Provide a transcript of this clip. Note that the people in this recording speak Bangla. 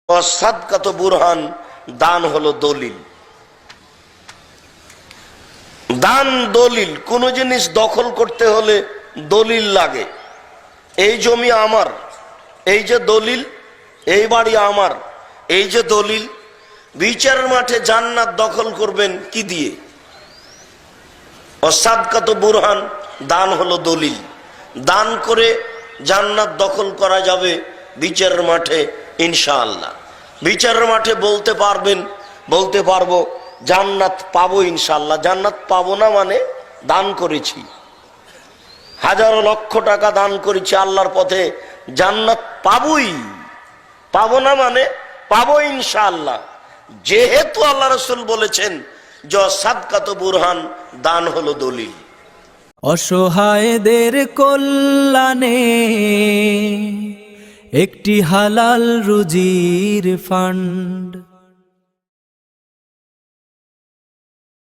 সাদকাত বুরহান, দান হলো দলিল। দান দলিল। কোন জিনিস দখল করতে হলে দলিল লাগে। এই জমি আমার, এই যে দলিল, এই বাড়ি আমার, এই যে দলিল। বিচারের মাঠে জান্নাত দখল করবেন কি দিয়ে? সাদকাত বুরহান, দান হলো দলিল। দান করে জান্নাত দখল করা যাবে বিচারের মাঠে ইনশাআল্লাহ। বিচারের মাঠে বলতে পারবো জান্নাত পাবো ইনশাআল্লাহ। জান্নাত পাবো না মানে দান করেছি, হাজারো লক্ষ টাকা দান করেছি আল্লাহর পথে, জান্নাত পাবোই। পাবো না মানে পাবো ইনশাআল্লাহ। যেহেতু আল্লাহ রাসূল বলেছেন যে সাদকাত বুরহান, দান হলো দলিল। অসহায়দের কল্যাণে একটি হালাল রুজির ফান্ড।